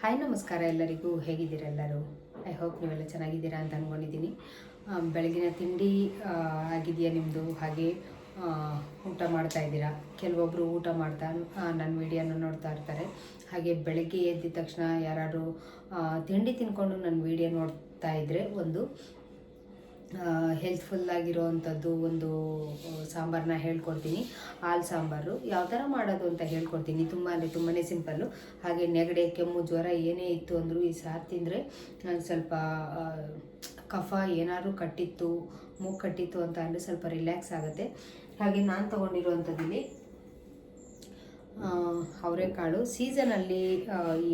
Hi ನಮಸ್ಕಾರ ಎಲ್ಲರಿಗೂ. ಹೇಗಿದ್ದೀರಾ ಎಲ್ಲರೂ? ಐ ಹೋಪ್ ನೀವೆಲ್ಲ ಚೆನ್ನಾಗಿದ್ದೀರಾ ಅಂತ ಅಂದ್ಕೊಂಡಿದ್ದೀನಿ. ಬೆಳಗಿನ ತಿಂಡಿ ಆಗಿದೆಯಾ ನಿಮ್ಮದು? ಹಾಗೆ ಊಟ ಮಾಡ್ತಾ ಇದ್ದೀರಾ? ಕೆಲವೊಬ್ಬರು ಊಟ ಮಾಡ್ತಾ ನನ್ನ ವಿಡಿಯೋನ ನೋಡ್ತಾ ಇರ್ತಾರೆ. ಹಾಗೆ ಬೆಳಗ್ಗೆ ಎದ್ದ ತಕ್ಷಣ ಯಾರಾದರೂ ತಿಂಡಿ ತಿನ್ಕೊಂಡು ನನ್ನ ವಿಡಿಯೋ ನೋಡ್ತಾ ಇದ್ದರೆ ಒಂದು ಹೆಲ್ತ್ಫುಲ್ಲಾಗಿರೋವಂಥದ್ದು ಒಂದು ಸಾಂಬಾರನ್ನ ಹೇಳ್ಕೊಡ್ತೀನಿ. ಹಾಲು ಸಾಂಬಾರು ಯಾವ ಥರ ಮಾಡೋದು ಅಂತ ಹೇಳ್ಕೊಡ್ತೀನಿ. ತುಂಬಾ ಸಿಂಪಲ್ಲು. ಹಾಗೆ ನೆಗಡಿ, ಕೆಮ್ಮು, ಜ್ವರ ಏನೇ ಇತ್ತು ಅಂದರೂ ಈ ಸಾರು ತಿಂದರೆ ಸ್ವಲ್ಪ ಕಫ ಏನಾದರೂ ಕಟ್ಟಿತ್ತು, ಮೂಗು ಕಟ್ಟಿತ್ತು ಅಂತ ಅಂದರೆ ಸ್ವಲ್ಪ ರಿಲ್ಯಾಕ್ಸ್ ಆಗುತ್ತೆ. ಹಾಗೆ ನಾನು ತೊಗೊಂಡಿರುವಂಥದ್ದಿಲ್ಲಿ ಅವರೆಕಾಳು. ಸೀಸನಲ್ಲಿ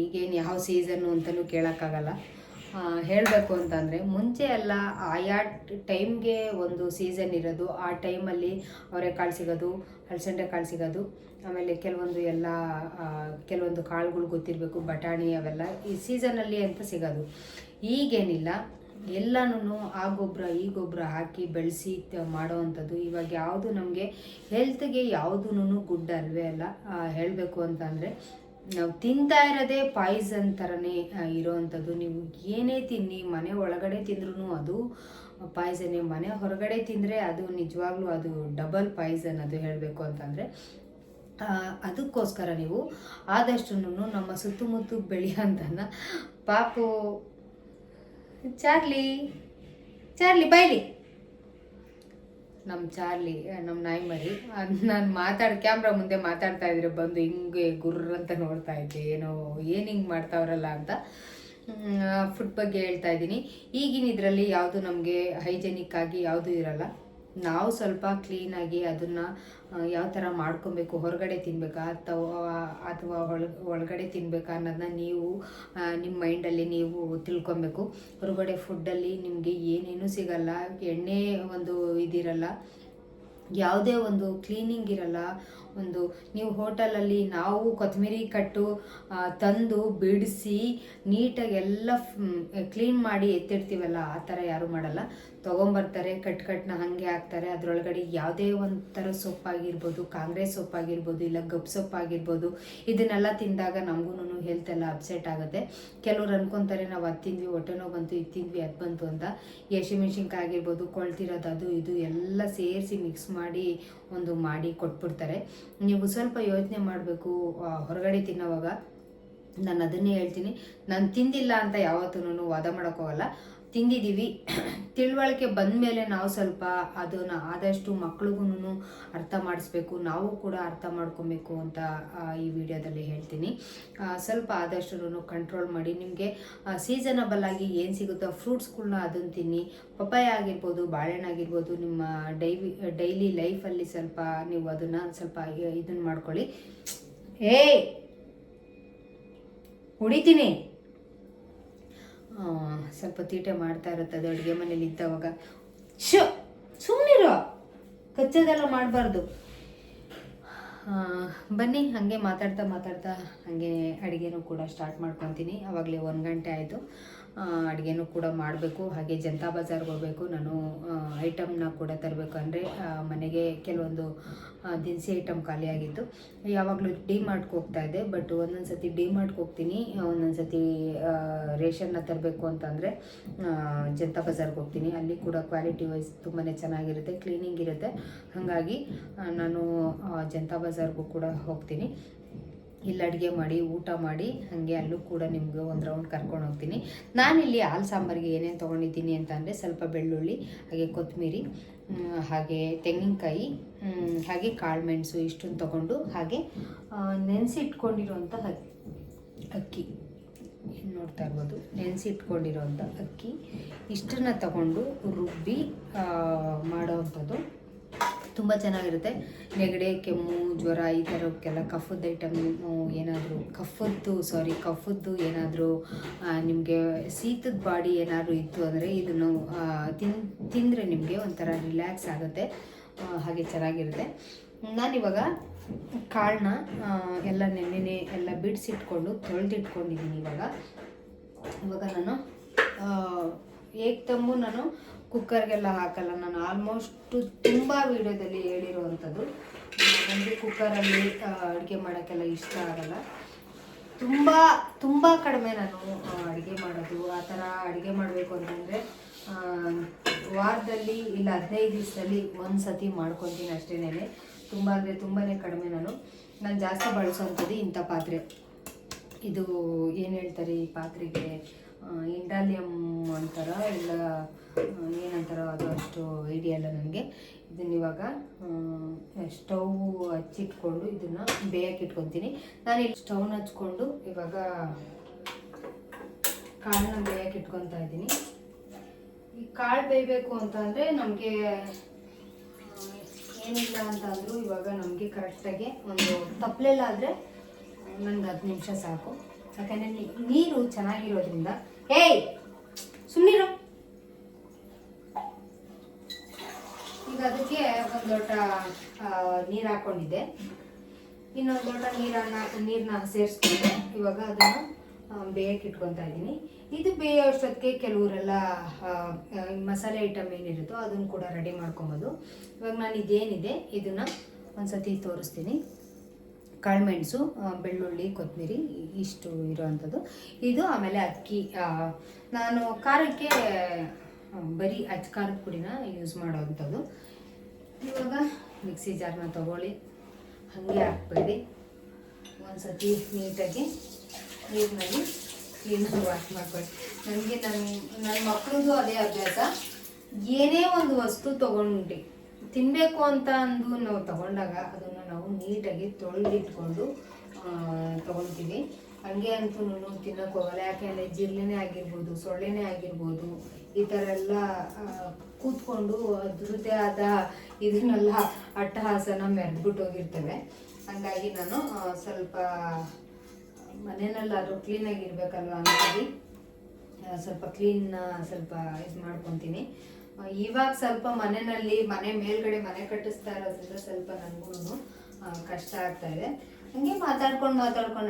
ಈಗೇನು ಯಾವ ಸೀಸನ್ನು ಅಂತಲೂ ಕೇಳೋಕ್ಕಾಗಲ್ಲ. ಹೇಳಬೇಕು ಅಂತಂದರೆ ಮುಂಚೆ ಎಲ್ಲ ಆಯಾ ಟೈಮ್ಗೆ ಒಂದು ಸೀಸನ್ ಇರೋದು. ಆ ಟೈಮಲ್ಲಿ ಅವರೆಕಾಳು ಸಿಗೋದು, ಹಲಸಂಡೆ ಕಾಳು ಸಿಗೋದು. ಆಮೇಲೆ ಕೆಲವೊಂದು ಕಾಳುಗಳು ಗೊತ್ತಿರಬೇಕು, ಬಟಾಣಿ ಅವೆಲ್ಲ ಈ ಸೀಸನಲ್ಲಿ ಅಂತ ಸಿಗೋದು. ಈಗೇನಿಲ್ಲ, ಎಲ್ಲನೂ ಆ ಗೊಬ್ಬರ ಈ ಗೊಬ್ಬರ ಹಾಕಿ ಬೆಳೆಸಿ ಮಾಡೋವಂಥದ್ದು. ಇವಾಗ ಯಾವುದು ನಮಗೆ ಹೆಲ್ತ್ಗೆ ಯಾವುದೂ ಗುಡ್ ಅಲ್ವೇ ಅಲ್ಲ. ಹೇಳಬೇಕು ಅಂತಂದರೆ ನಾವು ತಿಂತಾ ಇರೋದೇ ಪಾಯ್ಸನ್ ಥರನೇ ಇರೋವಂಥದ್ದು. ನೀವು ಏನೇ ತಿನ್ನಿ, ಮನೆ ಒಳಗಡೆ ತಿಂದ್ರೂ ಅದು ಪಾಯ್ಸನ್ನೇ, ಮನೆ ಹೊರಗಡೆ ತಿಂದರೆ ಅದು ನಿಜವಾಗ್ಲೂ ಅದು ಡಬಲ್ ಪಾಯ್ಸನ್. ಅದು ಹೇಳಬೇಕು ಅಂತಂದರೆ ಅದಕ್ಕೋಸ್ಕರ ನೀವು ಆದಷ್ಟು ನಮ್ಮ ಸುತ್ತಮುತ್ತ ಬೆಳೆಯೋಂಥನ್ನ ಪಾಪು ಚಾರ್ಲಿ ಬೈಲಿ, ನಮ್ಮ ಚಾರ್ಲಿ, ನಮ್ಮ ನಾಯಿ ಮರಿ. ನಾನು ಕ್ಯಾಮ್ರಾ ಮುಂದೆ ಮಾತಾಡ್ತಾ ಇದ್ರೆ ಬಂದು ಹಿಂಗೆ ಗುರ್ರ ಅಂತ ನೋಡ್ತಾ ಇದ್ದೆ, ಏನು ಹಿಂಗೆ ಮಾಡ್ತಾವ್ರಲ್ಲ ಅಂತ. ಫುಡ್ ಬಗ್ಗೆ ಹೇಳ್ತಾ ಇದ್ದೀನಿ. ಈಗಿನ ಇದರಲ್ಲಿ ಯಾವುದು ನಮಗೆ ಹೈಜೆನಿಕ್ ಆಗಿ ಯಾವುದೂ ಇರಲ್ಲ. ನಾವು ಸ್ವಲ್ಪ ಕ್ಲೀನಾಗಿ ಅದನ್ನು ಯಾವ ಥರ ಮಾಡ್ಕೊಬೇಕು, ಹೊರಗಡೆ ತಿನ್ಬೇಕಾ ಅಥವಾ ಒಳಗಡೆ ತಿನ್ಬೇಕಾ ಅನ್ನೋದನ್ನ ನೀವು ನಿಮ್ಮ ಮೈಂಡಲ್ಲಿ ನೀವು ತಿಳ್ಕೊಬೇಕು. ಹೊರಗಡೆ ಫುಡ್ಡಲ್ಲಿ ನಿಮಗೆ ಏನೇನೂ ಸಿಗಲ್ಲ, ಎಣ್ಣೆ ಒಂದು ಇದಿರಲ್ಲ, ಯಾವುದೇ ಒಂದು ಕ್ಲೀನಿಂಗ್ ಇರಲ್ಲ. ನೀವು ಹೋಟೆಲಲ್ಲಿ ನಾವು ಕೊತ್ತಂಬರಿ ಕಟ್ಟು ತಂದು ಬಿಡಿಸಿ ನೀಟಾಗಿ ಎಲ್ಲ ಕ್ಲೀನ್ ಮಾಡಿ ಎತ್ತಿಡ್ತೀವಲ್ಲ, ಆ ಥರ ಯಾರೂ ಮಾಡಲ್ಲ. ತೊಗೊಂಬರ್ತಾರೆ, ಕಟ್ನ ಹಾಗೆ ಹಾಕ್ತಾರೆ. ಅದರೊಳಗಡೆ ಯಾವುದೇ ಒಂಥರ ಸೊಪ್ಪಾಗಿರ್ಬೋದು, ಕಾಂಗ್ರೆಸ್ ಸೊಪ್ಪಾಗಿರ್ಬೋದು, ಇಲ್ಲ ಗಪ್ ಸೊಪ್ಪಾಗಿರ್ಬೋದು, ಇದನ್ನೆಲ್ಲ ತಿಂದಾಗ ನಮಗೂ ಹೆಲ್ತ್ ಎಲ್ಲ ಅಪ್ಸೆಟ್ ಆಗುತ್ತೆ. ಕೆಲವ್ರು ಅನ್ಕೊತಾರೆ ನಾವು ಅದು ತಿಂದ್ವಿ, ಹೊಟ್ಟೆನೋ ಬಂತು, ಇದು ತಿಂದ್ವಿ, ಅದು ಬಂತು ಅಂತ. ಹಸಿಮೆಣ್ಸಿನ್ಕಾಯಿ ಆಗಿರ್ಬೋದು, ಕೊಳ್ತಿರೋದು, ಅದು ಇದು ಎಲ್ಲ ಸೇರಿಸಿ ಮಿಕ್ಸ್ ಮಾಡಿ ಕೊಟ್ಬಿಡ್ತಾರೆ. ನೀವು ಸ್ವಲ್ಪ ಯೋಚನೆ ಮಾಡಬೇಕು ಹೊರಗಡೆ ತಿನ್ನೋವಾಗ. ನಾನು ಅದನ್ನೇ ಹೇಳ್ತೀನಿ, ನಾನು ತಿಂದಿಲ್ಲ ಅಂತ ಯಾವತ್ತೂ ವಾದ ಮಾಡೋಕ್ಕೋಗಲ್ಲ. ತಿಂದಿದ್ದೀವಿ, ತಿಳುವಳಿಕೆ ಬಂದ ಮೇಲೆ ನಾವು ಸ್ವಲ್ಪ ಅದನ್ನು ಆದಷ್ಟು ಮಕ್ಳಿಗೂ ಅರ್ಥ ಮಾಡಿಸ್ಬೇಕು, ನಾವು ಕೂಡ ಅರ್ಥ ಮಾಡ್ಕೊಬೇಕು ಅಂತ ಈ ವಿಡಿಯೋದಲ್ಲಿ ಹೇಳ್ತೀನಿ. ಸ್ವಲ್ಪ ಆದಷ್ಟು ಕಂಟ್ರೋಲ್ ಮಾಡಿ. ನಿಮಗೆ ಸೀಸನಬಲ್ ಆಗಿ ಏನು ಸಿಗುತ್ತೋ ಫ್ರೂಟ್ಸ್ಗಳನ್ನ ಅದನ್ನು ತಿನ್ನಿ. ಪಪ್ಪಾಯ ಆಗಿರ್ಬೋದು, ಬಾಳೆಹಣ್ಣು ಆಗಿರ್ಬೋದು, ನಿಮ್ಮ ಡೈಲಿ ಲೈಫಲ್ಲಿ ಸ್ವಲ್ಪ ನೀವು ಅದನ್ನು ಸ್ವಲ್ಪ ಇದನ್ನು ಮಾಡ್ಕೊಳ್ಳಿ. ಹೊಡಿತೀನಿ. ಸ್ವಲ್ಪ ತೀಟೆ ಮಾಡ್ತಾ ಇರುತ್ತೆ ಅದು ಅಡುಗೆ ಮನೇಲಿ ಇದ್ದವಾಗ. ಸುಮ್ಮನಿರೋ, ಕಚ್ಚೋದೆಲ್ಲ ಮಾಡಬಾರ್ದು. ಬನ್ನಿ, ಹಾಗೆ ಮಾತಾಡ್ತಾ ಹಾಗೆ ಅಡುಗೆನೂ ಕೂಡ ಸ್ಟಾರ್ಟ್ ಮಾಡ್ಕೊತೀನಿ. ಆವಾಗಲೇ 1 ಗಂಟೆ ಆಯಿತು. ಅಡುಗೆನೂ ಕೂಡ ಮಾಡಬೇಕು. ಹಾಗೆ ಜನತಾ ಬಜಾರ್ಗೆ ಹೋಗಬೇಕು. ನಾನು ಐಟಮ್ನ ಕೂಡ ತರಬೇಕು. ಅಂದರೆ ಮನೆಗೆ ಕೆಲವೊಂದು ದಿನಸಿ ಐಟಮ್ ಖಾಲಿಯಾಗಿತ್ತು. ಯಾವಾಗಲೂ ಡಿಮಾರ್ಟ್ಗೆ ಹೋಗ್ತಾಯಿದ್ದೆ, ಬಟ್ ಒಂದೊಂದು ಸತಿ ಡಿಮಾರ್ಟ್ಗೆ ಹೋಗ್ತೀನಿ, ಒಂದೊಂದು ಸತಿ ರೇಷನ್ನ ತರಬೇಕು ಅಂತಂದರೆ ಜನತಾ ಬಜಾರ್ಗೆ ಹೋಗ್ತೀನಿ. ಅಲ್ಲಿ ಕೂಡ ಕ್ವಾಲಿಟಿ ವೈಸ್ ತುಂಬಾ ಚೆನ್ನಾಗಿರುತ್ತೆ, ಕ್ಲೀನಿಂಗ್ ಇರುತ್ತೆ. ಹಾಗಾಗಿ ನಾನು ಜನತಾ ಬಜಾರ್ಗೂ ಕೂಡ ಹೋಗ್ತೀನಿ. ಇಲ್ಲಿ ಅಡುಗೆ ಮಾಡಿ ಊಟ ಮಾಡಿ ಹಾಗೆ ಅಲ್ಲೂ ಕೂಡ ನಿಮಗೆ ಒಂದು ರೌಂಡ್ ಕರ್ಕೊಂಡು ಹೋಗ್ತೀನಿ. ನಾನಿಲ್ಲಿ ಹಾಲು ಸಾಂಬಾರಿಗೆ ಏನೇನು ತೊಗೊಂಡಿದ್ದೀನಿ ಅಂತ ಅಂದರೆ ಸ್ವಲ್ಪ ಬೆಳ್ಳುಳ್ಳಿ, ಹಾಗೆ ಕೊತ್ತಂಬರಿ, ಹಾಗೆ ತೆಂಗಿನಕಾಯಿ, ಹಾಗೆ ಕಾಳು ಮೆಣಸು ಇಷ್ಟನ್ನು ತೊಗೊಂಡು, ಹಾಗೆ ನೆನೆಸಿಟ್ಕೊಂಡಿರೋಂಥ ಅಕ್ಕಿ ನೋಡ್ತಾ ಇರ್ಬೋದು, ನೆನೆಸಿಟ್ಕೊಂಡಿರೋಂಥ ಅಕ್ಕಿ ಇಷ್ಟನ್ನು ತಗೊಂಡು ರುಬ್ಬಿ ಮಾಡೋವಂಥದ್ದು. ತುಂಬ ಚೆನ್ನಾಗಿರುತ್ತೆ. ನೆಗಡಿ, ಕೆಮ್ಮು, ಜ್ವರ ಈ ಥರಕ್ಕೆಲ್ಲ ಕಫದ ಐಟಮ್ ಏನಾದರೂ ಕಫದ್ದು ಏನಾದರೂ ನಿಮಗೆ ಶೀತದ ಬಾಡಿ ಏನಾದರೂ ಇತ್ತು ಅಂದರೆ ಇದನ್ನು ತಿಂದರೆ ನಿಮಗೆ ಒಂಥರ ರಿಲ್ಯಾಕ್ಸ್ ಆಗುತ್ತೆ. ಹಾಗೆ ಚೆನ್ನಾಗಿರುತ್ತೆ. ನಾನಿವಾಗ ಕಾಳನ್ನ ಎಲ್ಲ ನೆನ್ನೆನೆ ಎಲ್ಲ ಬಿಡಿಸಿಟ್ಕೊಂಡು ತೊಳೆದಿಟ್ಕೊಂಡಿದ್ದೀನಿ. ಇವಾಗ ನಾನು ಏಕ್ದಮ್ಮು ನಾನು ಕುಕ್ಕರ್ಗೆಲ್ಲ ಹಾಕಲ್ಲ. ನಾನು ಆಲ್ಮೋಸ್ಟು ತುಂಬ ವೀಡಿಯೋದಲ್ಲಿ ಹೇಳಿರುವಂಥದ್ದು, ನನಗೆ ಕುಕ್ಕರಲ್ಲಿ ಅಡುಗೆ ಮಾಡೋಕ್ಕೆಲ್ಲ ಇಷ್ಟ ಆಗಲ್ಲ. ತುಂಬ ತುಂಬ ಕಡಿಮೆ ನಾನು ಅಡುಗೆ ಮಾಡೋದು. ಆ ಥರ ಅಡುಗೆ ಮಾಡಬೇಕು ಅಂತಂದರೆ ವಾರದಲ್ಲಿ ಇಲ್ಲ 15 ದಿವಸದಲ್ಲಿ ಒಂದು ಸತಿ ಮಾಡ್ಕೊತೀನಿ ಅಷ್ಟೇನೆ. ತುಂಬ ಅಂದರೆ ತುಂಬಾ ಕಡಿಮೆ. ನಾನು ಜಾಸ್ತಿ ಬಳಸೋಂಥದ್ದು ಇಂಥ ಪಾತ್ರೆ. ಇದು ಏನು ಹೇಳ್ತಾರೆ ಈ ಪಾತ್ರೆಗೆ, ಇಂಡಾಲಿಯಮ್ ಅಂತಾರ ಇಲ್ಲ ಏನಂತಾರ, ಅದು ಅಷ್ಟು ಐಡಿಯಾ ಇಲ್ಲ ನನಗೆ. ಇದನ್ನ ಇವಾಗ ಸ್ಟವ್ ಹಚ್ಚಿಟ್ಕೊಂಡು ಇದನ್ನು ಬೇಯಕ್ಕೆ ಇಟ್ಕೊತೀನಿ. ನಾನು ಇಲ್ಲಿ ಸ್ಟವ್ನ ಹಚ್ಕೊಂಡು ಇವಾಗ ಕಾಳನ್ನ ಬೇಯಕ್ಕೆ ಇಟ್ಕೊತಾ ಇದ್ದೀನಿ. ಈ ಕಾಳು ಬೇಯಬೇಕು ಅಂತ ಅಂದರೆ ನಮಗೆ ಏನಿಲ್ಲ ಅಂತ ಅಂದರೂ ಇವಾಗ ನಮಗೆ ಕರೆಕ್ಟಾಗಿ ಒಂದು ತಪ್ಪಲೆಲ್ಲಾದರೆ ನನಗೆ 10 ನಿಮಿಷ ಸಾಕು. ಯಾಕಂದರೆ ನೀರು ಚೆನ್ನಾಗಿರೋದ್ರಿಂದ. ಏಯ್ ಸುಮ್ಮನಿರು. ಈಗ ಅದಕ್ಕೆ ಒಂದು ಲೋಟ ನೀರು ಹಾಕ್ಕೊಂಡಿದ್ದೆ, ಇನ್ನೊಂದು ಲೋಟ ನೀರನ್ನ ಸೇರಿಸ್ಕೊಂಡು ಇವಾಗ ಅದನ್ನು ಬೇಯಕ್ಕೆ ಇಟ್ಕೊತಾ ಇದ್ದೀನಿ. ಇದು ಬೇಯೋ ಅಷ್ಟೊತ್ತಿಗೆ ಕೆಲವರೆಲ್ಲ ಮಸಾಲೆ ಐಟಮ್ ಏನಿರುತ್ತೋ ಅದನ್ನು ಕೂಡ ರೆಡಿ ಮಾಡ್ಕೊಬೋದು. ಇವಾಗ ನಾನು ಇದೇನಿದೆ ಇದನ್ನು ಒಂದು ಸತಿ ತೋರಿಸ್ತೀನಿ. ಕಾಳುಮೆಣಸು, ಬೆಳ್ಳುಳ್ಳಿ, ಕೊತ್ತಂಬರಿ ಇಷ್ಟು ಇರೋವಂಥದ್ದು ಇದು. ಆಮೇಲೆ ಅಕ್ಕಿ. ನಾನು ಖಾರಕ್ಕೆ ಬರೀ ಅಚ್ಚ ಖಾರದ ಪುಡಿನ ಯೂಸ್ ಮಾಡೋವಂಥದ್ದು. ಇವಾಗ ಮಿಕ್ಸಿ ಜಾರ್ನ ತೊಗೊಳ್ಳಿ, ಹಾಗೆ ಹಾಕ್ಬೇಡಿ. ಒಂದು ಸತಿ ನೀಟಾಗಿ ನೀರಿನಲ್ಲಿ ಕ್ಲೀನಾಗಿ ವಾಶ್ ಮಾಡ್ಕೊಳ್ಳಿ. ನನಗೆ ನನ್ನ ಮಕ್ಕಳದು ಅದೇ ಅಭ್ಯಾಸ. ಏನೇ ಒಂದು ವಸ್ತು ತೊಗೊಂಡು ತಿನ್ನಬೇಕು ಅಂತ ಅಂದು ನಾವು ತಗೊಂಡಾಗ ಅದನ್ನು ನಾವು ನೀಟಾಗಿ ತೊಳೆದಿಟ್ಕೊಂಡು ತೊಗೊಳ್ತೀವಿ. ಹಂಗೆ ಅಂತೂ ತಿನ್ನೋಕೆ ಹೋಗಲ್ಲ. ಯಾಕೆಂದರೆ ಜಿರ್ಲೆನೇ ಆಗಿರ್ಬೋದು, ಸೊಳ್ಳೆನೇ ಆಗಿರ್ಬೋದು, ಈ ಥರ ಎಲ್ಲ ಕೂತ್ಕೊಂಡು ಅದ್ರದ್ದೇ ಆದ ಇದನ್ನೆಲ್ಲ ಅಟ್ಟಹಾಸನ ಮೆರೆದ್ಬಿಟ್ಟು ಹೋಗಿರ್ತೇವೆ. ಹಾಗಾಗಿ ನಾನು ಸ್ವಲ್ಪ ಮನೆಯಲ್ಲಾದರೂ ಕ್ಲೀನಾಗಿರ್ಬೇಕಲ್ವ ಅಂಥೇಳಿ ಸ್ವಲ್ಪ ಸ್ವಲ್ಪ ಇದು ಮಾಡ್ಕೊತೀನಿ. ಇವಾಗ ಸ್ವಲ್ಪ ಮನೆಯಲ್ಲಿ ಮನೆ ಮೇಲ್ಗಡೆ ಮನೆ ಕಟ್ಟಿಸ್ತಾ ಇರೋದ್ರಿಂದ ಸ್ವಲ್ಪ ನನಗೂ ಕಷ್ಟ ಆಗ್ತಾ ಇದೆ. ಹಂಗೆ ಮಾತಾಡ್ಕೊಂಡು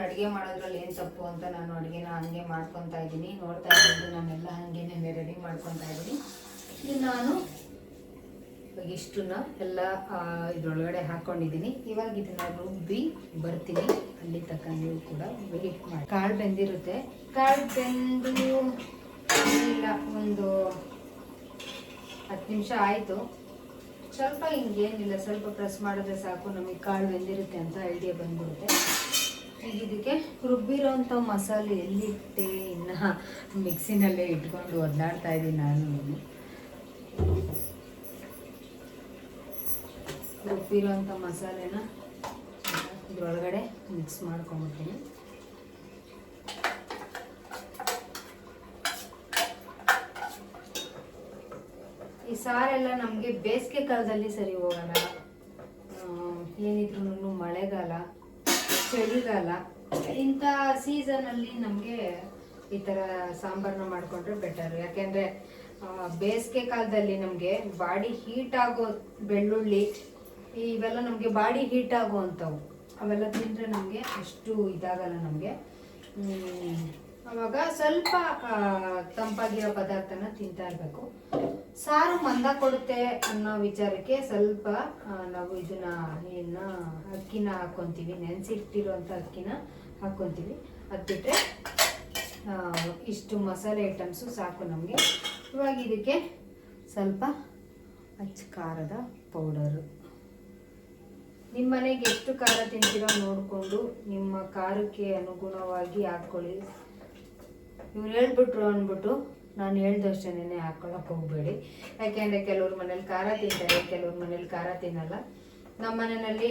ಅಡುಗೆ ಮಾಡೋದ್ರಲ್ಲಿ ಏನು ತಪ್ಪು ಅಂತ ನಾನು ಅಡುಗೆನ ಹಂಗೆ ಮಾಡ್ಕೊತಾ ಇದ್ದೀನಿ. ನೋಡ್ತಾ ಇದ್ದೀನಿ ನಾನೆಲ್ಲ ಹಾಗೇನೆ ರೆಡಿ ಮಾಡ್ಕೊತಾ ಇದ್ದೀನಿ. ಇದು ನಾನು ಇವಾಗ ಇಷ್ಟನ್ನ ಎಲ್ಲ ಇದ್ರೊಳಗಡೆ ಹಾಕ್ಕೊಂಡಿದ್ದೀನಿ. ಇವಾಗ ಇದನ್ನ ರುಬ್ಬಿ ಬರ್ತೀನಿ. ಅಲ್ಲಿ ತಕ್ಕ ನೀವು ಕೂಡ ವೆಯ್ಟ್ ಮಾಡಿ. ಕಾಳು ಬೆಂದಿರುತ್ತೆ. ಕಾಳು ಬೆಂದು ಇಲ್ಲ ಒಂದು 10 ನಿಮಿಷ ಆಯಿತು. ಸ್ವಲ್ಪ ಹಿಂಗೇನಿಲ್ಲ, ಸ್ವಲ್ಪ ಪ್ರೆಸ್ ಮಾಡಿದ್ರೆ ಸಾಕು ನಮಗೆ ಕಾಳು ಬೆಂದಿರುತ್ತೆ ಅಂತ ಐಡಿಯಾ ಬಂದ್ಬಿಡುತ್ತೆ. ಈಗ ಇದಕ್ಕೆ ರುಬ್ಬಿರೋಂಥ ಮಸಾಲೆ ಎಲ್ಲಿಟ್ಟೆ, ಇನ್ನು ಮಿಕ್ಸಿನಲ್ಲೇ ಇಟ್ಕೊಂಡು ಒದ್ದಾಡ್ತಾ ಇದ್ದೀನಿ ನಾನು. ರುಬ್ಬಿರೋಂಥ ಮಸಾಲೆನ ಇದ್ರೊಳಗಡೆ ಮಿಕ್ಸ್ ಮಾಡ್ಕೊಂಡ್ಬಿಡ್ತೀನಿ. ಈ ಸಾರೆಲ್ಲ ನಮಗೆ ಬೇಸಿಗೆ ಕಾಲದಲ್ಲಿ ಸರಿ ಹೋಗಲ್ಲ. ಏನಿದ್ರು ಮಳೆಗಾಲ, ಚಳಿಗಾಲ ಇಂಥ ಸೀಸನಲ್ಲಿ ನಮಗೆ ಈ ಥರ ಸಾಂಬಾರನ್ನ ಮಾಡಿಕೊಂಡ್ರೆ ಬೆಟರು. ಯಾಕೆಂದರೆ ಬೇಸಿಗೆ ಕಾಲದಲ್ಲಿ ನಮಗೆ ಬಾಡಿ ಹೀಟ್ ಆಗೋ ಬೆಳ್ಳುಳ್ಳಿ ಇವೆಲ್ಲ ನಮಗೆ ಬಾಡಿ ಹೀಟ್ ಆಗುವಂಥವು. ಅವೆಲ್ಲ ತಿಂದರೆ ನಮಗೆ ಅಷ್ಟು ಇದಾಗಲ್ಲ ನಮಗೆ. ಆವಾಗ ಸ್ವಲ್ಪ ತಂಪಾಗಿರೋ ಪದಾರ್ಥನ ತಿಂತಾ ಇರಬೇಕು. ಸಾರು ಮಂದ ಕೊಡುತ್ತೆ ಅನ್ನೋ ವಿಚಾರಕ್ಕೆ ಸ್ವಲ್ಪ ನಾವು ಇದನ್ನ ಅಕ್ಕಿನ ಹಾಕ್ಕೊತೀವಿ. ನೆನೆಸಿಟ್ಟಿರೋಂಥ ಅಕ್ಕಿನ ಹಾಕ್ಕೊತೀವಿ. ಅದು ಬಿಟ್ಟರೆ ಇಷ್ಟು ಮಸಾಲೆ ಐಟಮ್ಸು ಸಾಕು ನಮಗೆ. ಇವಾಗ ಇದಕ್ಕೆ ಸ್ವಲ್ಪ ಅಚ್ಚ ಖಾರದ ಪೌಡರು. ನಿಮ್ಮ ಮನೆಗೆ ಎಷ್ಟು ಖಾರ ತಿಂತೀರೋ ನೋಡಿಕೊಂಡು ನಿಮ್ಮ ಖಾರಕ್ಕೆ ಅನುಗುಣವಾಗಿ ಹಾಕ್ಕೊಳ್ಳಿ. ಇವ್ರು ಹೇಳ್ಬಿಟ್ರು ಅಂದ್ಬಿಟ್ಟು ನಾನು ಹೇಳ್ದಷ್ಟೇನೆ ಹಾಕ್ಕೊಳಕ್ಕೆ ಹೋಗಬೇಡಿ. ಯಾಕೆಂದರೆ ಕೆಲವ್ರ ಮನೇಲಿ ಖಾರ ತಿಂತಾರೆ, ಕೆಲವ್ರ ಮನೇಲಿ ಖಾರ ತಿನ್ನಲ್ಲ. ನಮ್ಮ ಮನೆಯಲ್ಲಿ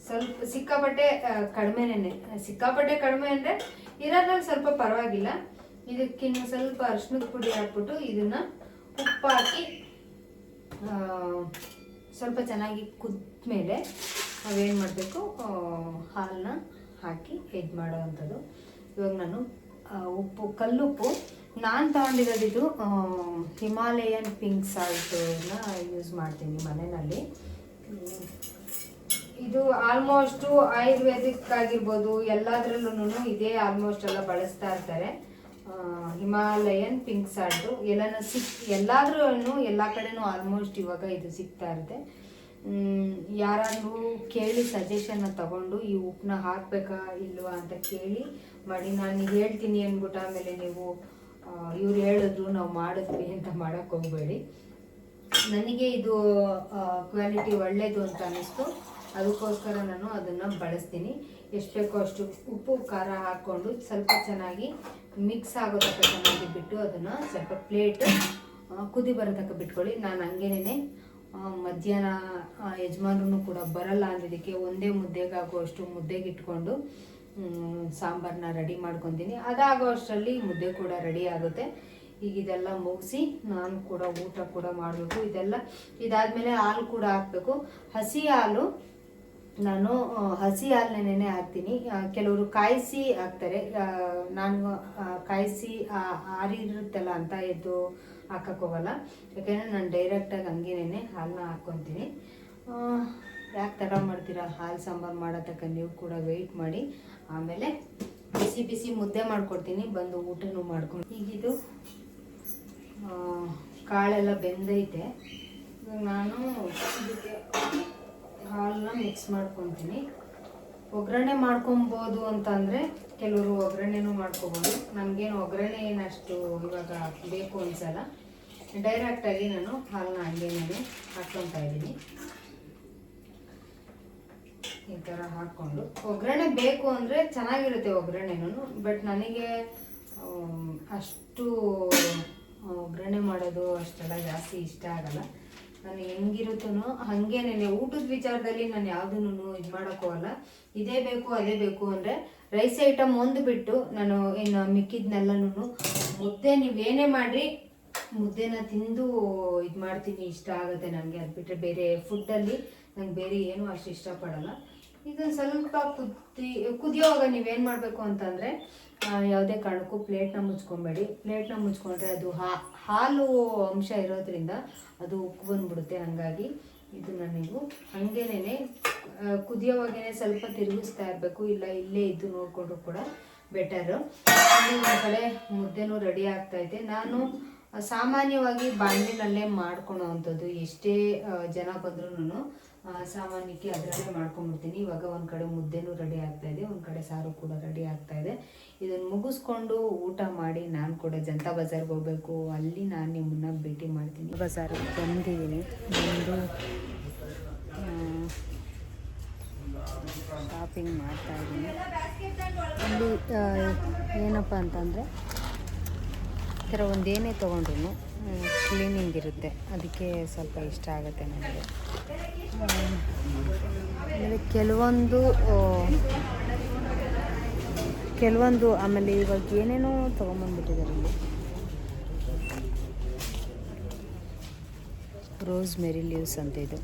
ಸ್ವಲ್ಪ ಸಿಕ್ಕಾಪಟ್ಟೆ ಕಡಿಮೆನೇ. ಸಿಕ್ಕಾಪಟ್ಟೆ ಕಡಿಮೆ ಅಂದರೆ ಇರೋದ್ರಲ್ಲಿ ಸ್ವಲ್ಪ ಪರವಾಗಿಲ್ಲ. ಇದಕ್ಕಿನ್ನು ಸ್ವಲ್ಪ ಅರಿಶಿಣದ ಪುಡಿ ಹಾಕ್ಬಿಟ್ಟು ಇದನ್ನು ಉಪ್ಪು ಹಾಕಿ ಸ್ವಲ್ಪ ಚೆನ್ನಾಗಿ ಕುದ್ಮೇಲೆ ನಾವೇನು ಮಾಡಬೇಕು, ಹಾಲನ್ನ ಹಾಕಿ ಇದು ಮಾಡೋವಂಥದ್ದು. ಇವಾಗ ನಾನು ಉಪ್ಪು, ಕಲ್ಲುಪ್ಪು ನಾನು ತಗೊಂಡಿರೋದಿದು ಹಿಮಾಲಯನ್ ಪಿಂಕ್ ಸಾಲ್ಟನ್ನ ಯೂಸ್ ಮಾಡ್ತೀನಿ ಮನೆಯಲ್ಲಿ. ಇದು ಆಲ್ಮೋಸ್ಟು ಆಯುರ್ವೇದಿಕ್ ಆಗಿರ್ಬೋದು ಎಲ್ಲದರಲ್ಲೂ ಇದೇ ಆಲ್ಮೋಸ್ಟ್ ಎಲ್ಲ ಬಳಸ್ತಾ ಇರ್ತಾರೆ. ಹಿಮಾಲಯನ್ ಪಿಂಕ್ ಸಾಲ್ಟು ಎಲ್ಲಾದ್ರೂ ಎಲ್ಲ ಕಡೆನೂ ಆಲ್ಮೋಸ್ಟ್ ಇವಾಗ ಇದು ಸಿಗ್ತಾ ಇರುತ್ತೆ. ಯಾರಾದ್ರೂ ಕೇಳಿ ಸಜೆಷನ್ನ ತಗೊಂಡು ಈ ಉಪ್ಪನ್ನ ಹಾಕಬೇಕಾ ಇಲ್ವಾ ಅಂತ ಕೇಳಿ ಮಾಡಿ. ನಾನು ಹೇಳ್ತೀನಿ ಅಂದ್ಬಿಟ್ಟು ಆಮೇಲೆ ನೀವು ಇವ್ರು ಹೇಳಿದ್ರು ನಾವು ಮಾಡಿದ್ವಿ ಅಂತ ಮಾಡೋಕ್ಕೆ ಹೋಗಬೇಡಿ. ನನಗೆ ಇದು ಕ್ವಾಲಿಟಿ ಒಳ್ಳೆಯದು ಅಂತ ಅನ್ನಿಸ್ತು, ಅದಕ್ಕೋಸ್ಕರ ನಾನು ಅದನ್ನು ಬಳಸ್ತೀನಿ. ಎಷ್ಟು ಬೇಕೋ ಅಷ್ಟು ಉಪ್ಪು ಖಾರ ಹಾಕ್ಕೊಂಡು ಸ್ವಲ್ಪ ಚೆನ್ನಾಗಿ ಮಿಕ್ಸ್ ಆಗೋ ತನಕ ಚೆನ್ನಾಗಿ ಬಿಟ್ಟು ಅದನ್ನು ಸ್ವಲ್ಪ ಪ್ಲೇಟ್ ಕುದಿ ಬರೋ ತನಕ ಬಿಟ್ಕೊಳ್ಳಿ. ನಾನು ಹಂಗೇನೆ ಮಧ್ಯಾಹ್ನ ಯಜಮಾನ್ರೂ ಕೂಡ ಬರಲ್ಲ ಅಂದಿದ್ದಕ್ಕೆ ಒಂದೇ ಮುದ್ದೆಗಾಗುವಷ್ಟು ಮುದ್ದೆಗೆ ಇಟ್ಕೊಂಡು ಸಾಂಬಾರನ್ನ ರೆಡಿ ಮಾಡ್ಕೊತೀನಿ. ಅದಾಗೋ ಅಷ್ಟರಲ್ಲಿ ಮುದ್ದೆ ಕೂಡ ರೆಡಿ ಆಗುತ್ತೆ. ಈಗ ಇದೆಲ್ಲ ಮುಗಿಸಿ ನಾನು ಕೂಡ ಊಟ ಕೂಡ ಮಾಡಬೇಕು. ಇದಾದಮೇಲೆ ಹಾಲು ಕೂಡ ಹಾಕಬೇಕು. ಹಸಿ ಹಾಲು ನಾನು ಹಸಿ ಹಾಲನ್ನೇ ಹಾಕ್ತೀನಿ. ಕೆಲವರು ಕಾಯಿಸಿ ಹಾಕ್ತಾರೆ, ನಾನು ಕಾಯಿಸಿ ಆರಿರುತ್ತಲ್ಲ ಅಂತ ಎದ್ದು ಹಾಕಕ್ಕೆ ಹೋಗಲ್ಲ. ಯಾಕೆಂದರೆ ನಾನು ಡೈರೆಕ್ಟಾಗಿ ಹಂಗೇನೆ ಹಾಲನ್ನ ಹಾಕ್ಕೊತೀನಿ. ಯಾಕೆ ತಡ ಮಾಡ್ತೀರಾ? ಹಾಲು ಸಾಂಬಾರು ಮಾಡೋ ತಕ್ಕ ನೀವು ಕೂಡ ವೆಯ್ಟ್ ಮಾಡಿ. ಆಮೇಲೆ ಬಿಸಿ ಬಿಸಿ ಮುದ್ದೆ ಮಾಡ್ಕೊಡ್ತೀನಿ, ಬಂದು ಊಟನೂ ಮಾಡ್ಕೊಂಡು. ಈಗಿದು ಕಾಳೆಲ್ಲ ಬೆಂದೈತೆ. ನಾನು ಇದಕ್ಕೆ ಹಾಲನ್ನ ಮಿಕ್ಸ್ ಮಾಡ್ಕೊತೀನಿ. ಒಗ್ಗರಣೆ ಮಾಡ್ಕೊಬೋದು ಅಂತಂದರೆ ಕೆಲವರು ಒಗ್ಗರಣೆನೂ ಮಾಡ್ಕೊಬೋದು. ನನಗೇನು ಒಗ್ಗರಣೆ ಏನಷ್ಟು ಇವಾಗ ಬೇಕು ಅನ್ಸಲ್ಲ. ಡೈರೆಕ್ಟಾಗಿ ನಾನು ಹಾಲನ್ನ ಹಂಗೇನೆ ಹಾಕ್ಕೊತಾ ಇದ್ದೀನಿ. ಈ ಥರ ಹಾಕ್ಕೊಂಡು ಒಗ್ಗರಣೆ ಬೇಕು ಅಂದರೆ ಚೆನ್ನಾಗಿರುತ್ತೆ ಒಗ್ಗರಣೆನೂ. ಬಟ್ ನನಗೆ ಅಷ್ಟು ಒಗ್ಗರಣೆ ಮಾಡೋದು ಅಷ್ಟೆಲ್ಲ ಜಾಸ್ತಿ ಇಷ್ಟ ಆಗಲ್ಲ. ನಾನು ಹೆಂಗಿರುತ್ತೋ ಹಾಗೇನೆ ಊಟದ ವಿಚಾರದಲ್ಲಿ ನಾನು ಯಾವುದೂ ಇದು ಮಾಡೋಕ್ಕೋಗಲ್ಲ. ಇದೇ ಬೇಕು ಅದೇ ಬೇಕು ಅಂದರೆ ರೈಸ್ ಐಟಮ್ ಒಂದು ಬಿಟ್ಟು ನಾನು ಇನ್ನು ಮಿಕ್ಕಿದ್ನೆಲ್ಲನೂ ಮುದ್ದೆ ನೀವೇನೇ ಮಾಡಿರಿ ಮುದ್ದೆನ ತಿಂದು ಇದು ಮಾಡ್ತೀನಿ, ಇಷ್ಟ ಆಗುತ್ತೆ ನನಗೆ. ಅದು ಬಿಟ್ಟರೆ ಬೇರೆ ಫುಡ್ಡಲ್ಲಿ ನಂಗೆ ಬೇರೆ ಏನೂ ಅಷ್ಟು ಇಷ್ಟಪಡಲ್ಲ. ಇದನ್ನು ಸ್ವಲ್ಪ ಕುದಿಯೋವಾಗ ನೀವೇನು ಮಾಡಬೇಕು ಅಂತಂದರೆ ಯಾವುದೇ ಕಾರಣಕ್ಕೂ ಪ್ಲೇಟ್ನ ಮುಚ್ಕೊಬೇಡಿ. ಪ್ಲೇಟ್ನ ಮುಚ್ಕೊಂಡ್ರೆ ಅದು ಹಾಲು ಅಂಶ ಇರೋದ್ರಿಂದ ಅದು ಉಪ್ಪು ಬಂದುಬಿಡುತ್ತೆ. ಹಾಗಾಗಿ ಇದನ್ನು ನೀವು ಹಾಗೇನೆ ಕುದಿಯೋವಾಗೇ ಸ್ವಲ್ಪ ತಿರುಗಿಸ್ತಾ ಇರಬೇಕು. ಇಲ್ಲೇ ಇದ್ದು ನೋಡಿಕೊಂಡ್ರು ಕೂಡ ಬೆಟರು. ಒಂದು ಕಡೆ ಮುದ್ದೆನೂ ರೆಡಿ ಆಗ್ತಾಯಿದೆ. ನಾನು ಸಾಮಾನ್ಯವಾಗಿ ಬಾಣಲಿನಲ್ಲೇ ಮಾಡ್ಕೊಳೋ ಅಂಥದ್ದು. ಎಷ್ಟೇ ಜನ ಬಂದ್ರೂ ಸಾಮಾನ್ಯಕ್ಕೆ ಅದರಲ್ಲೇ ಮಾಡ್ಕೊಂಡ್ಬಿಡ್ತೀನಿ. ಇವಾಗ ಒಂದು ಕಡೆ ಮುದ್ದೆನೂ ರೆಡಿ ಆಗ್ತಾಯಿದೆ, ಒಂದು ಕಡೆ ಸಾರು ಕೂಡ ರೆಡಿ ಆಗ್ತಾಯಿದೆ. ಇದನ್ನು ಮುಗಿಸ್ಕೊಂಡು ಊಟ ಮಾಡಿ ನಾನು ಕೂಡ ಜನತಾ ಬಜಾರ್ಗೆ ಹೋಗಬೇಕು. ಅಲ್ಲಿ ನಾನು ನಿಮ್ಮನ್ನ ಭೇಟಿ ಮಾಡ್ತೀನಿ. ಬಜಾರಿಗೆ ಬಂದಿದ್ದೀನಿ, ಬಂದು ಶಾಪಿಂಗ್ ಮಾಡ್ತಾಯಿದ್ದೀನಿ. ಅಲ್ಲಿ ಏನಪ್ಪ ಅಂತಂದರೆ ಈ ಥರ ಒಂದೇನೇ ತೊಗೊಂಡ್ರು ಕ್ಲೀನಿಂಗ್ ಇರುತ್ತೆ, ಅದಕ್ಕೆ ಸ್ವಲ್ಪ ಇಷ್ಟ ಆಗುತ್ತೆ ನನಗೆ. ಆಮೇಲೆ ಕೆಲವೊಂದು ಆಮೇಲೆ ಇವಾಗ ಏನೇನೋ ತೊಗೊಂಬಂದ್ಬಿಟ್ಟಿದ್ದಾರೆ ಇಲ್ಲಿ. ರೋಸ್ ಮೇರಿ ಲೀವ್ಸ್ ಅಂತ ಇದು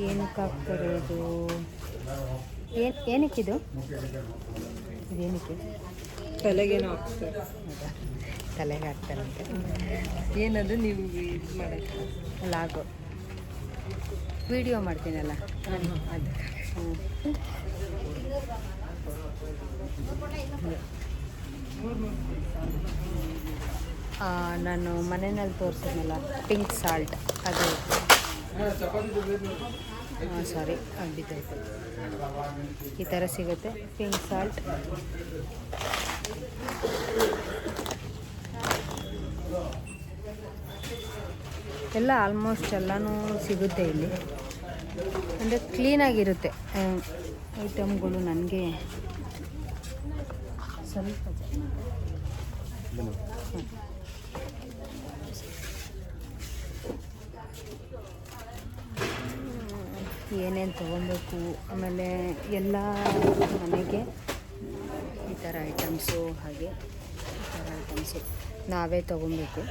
ಏನಕ್ಕೆ ಹಾಕ್ತಾರೆ? ಇದು ಏನಕ್ಕಿದು? ಇದೇನಕ್ಕೆ? ತಲೆಗೇನೋ ಹಾಕ್ತಾರೆ. ತಲೆಗೆ ಹಾಕ್ತಾರಂತೆ. ಏನದು ನೀವು ಇದು ಮಾಡೋಕ್ಕೆ? ಲಾಗು ವಿಡಿಯೋ ಮಾಡ್ತೀನಲ್ಲ ಅದು. ನಾನು ಮನೆಯಲ್ಲಿ ತೋರಿಸಿದ್ನಲ್ಲ ಪಿಂಕ್ ಸಾಲ್ಟ್, ಅದು ಸಾರಿ ಬಿದ್ದಾಯ್ತು. ಈ ಥರ ಸಿಗುತ್ತೆ ಪಿಂಕ್ ಸಾಲ್ಟ್. ಎಲ್ಲ ಆಲ್ಮೋಸ್ಟ್ ಎಲ್ಲನೂ ಸಿಗುತ್ತೆ ಇಲ್ಲಿ. ಅಂದರೆ ಕ್ಲೀನಾಗಿರುತ್ತೆ ಐಟಮ್ಗಳು. ನನಗೆ ಸ್ವಲ್ಪ ಏನೇನು ತೊಗೊಬೇಕು. ಆಮೇಲೆ ಎಲ್ಲ ಮನೆಗೆ ಈ ಥರ ಐಟಮ್ಸು, ಹಾಗೆ ಈ ಥರ ಐಟಮ್ಸು ನಾವೇ ತೊಗೊಬೇಕು.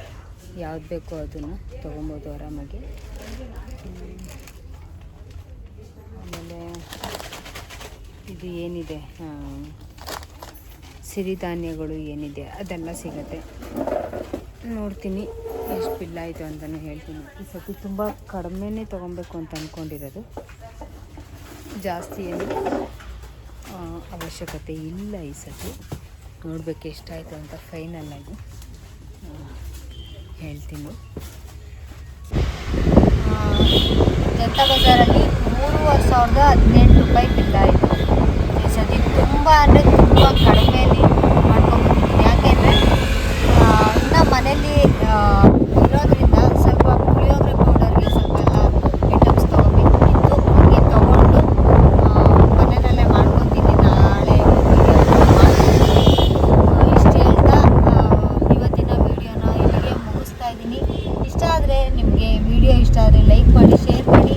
ಯಾವ್ದು ಬೇಕೋ ಅದನ್ನು ತೊಗೊಬೋದು ಆರಾಮಾಗಿ. ಆಮೇಲೆ ಇದು ಏನಿದೆ ಸಿರಿಧಾನ್ಯಗಳು ಏನಿದೆ ಅದೆಲ್ಲ ಸಿಗುತ್ತೆ. ನೋಡ್ತೀನಿ ಎಷ್ಟು ಬಿಲ್ ಆಯಿತು ಅಂತಲೂ ಹೇಳ್ತೀನಿ. ಈ ಸತಿ ತುಂಬ ಕಡಿಮೆನೇ ತೊಗೊಬೇಕು ಅಂತ ಅಂದ್ಕೊಂಡಿರೋದು, ಜಾಸ್ತಿ ಏನು ಅವಶ್ಯಕತೆ ಇಲ್ಲ ಈ ಸತಿ. ನೋಡಬೇಕು ಎಷ್ಟಾಯಿತು ಅಂತ ಫೈನಲ್ಲಾಗಿ ಹೇಳ್ತೀನಿ. ಜನತಾ ಬಜಾರಲ್ಲಿ 3,18 ರೂಪಾಯಿ ಬಿಲ್ ಆಯಿತು. ಈ ಸತಿ ತುಂಬ ಅಂದರೆ ತುಂಬ ಕಡಿಮೆಯಲ್ಲಿ ಮಾಡ್ಕೊಂಡ್ಬಂದಿದ್ದೀನಿ. ಯಾಕೆಂದರೆ ಇನ್ನು ಮನೇಲಿ ಇರೋದ್ರಿಂದ ಸ್ವಲ್ಪ ಪುಳಿಯೋಗರೆ ಪೌಡರ್ಗೆ ಸ್ವಲ್ಪ ಎಲ್ಲ ಐಟಮ್ಸ್ ತೊಗೊಬೇಕಿತ್ತು. ಹಂಗೆ ತೊಗೊಂಡು ಮನೆಯಲ್ಲೇ ಮಾಡ್ಕೊತೀನಿ. ನಾಳೆ ಮಾಡ್ತೀನಿ. ಇಷ್ಟು ಹೇಳ್ತಾ ಇವತ್ತಿನ ವೀಡಿಯೋನ ಇಲ್ಲಿಗೆ ಮುಗಿಸ್ತಾ ಇದ್ದೀನಿ. ಇಷ್ಟ ಆದರೆ ನಿಮಗೆ ವಿಡಿಯೋ ಇಷ್ಟ ಆದರೆ ಲೈಕ್ ಮಾಡಿ, ಶೇರ್ ಮಾಡಿ.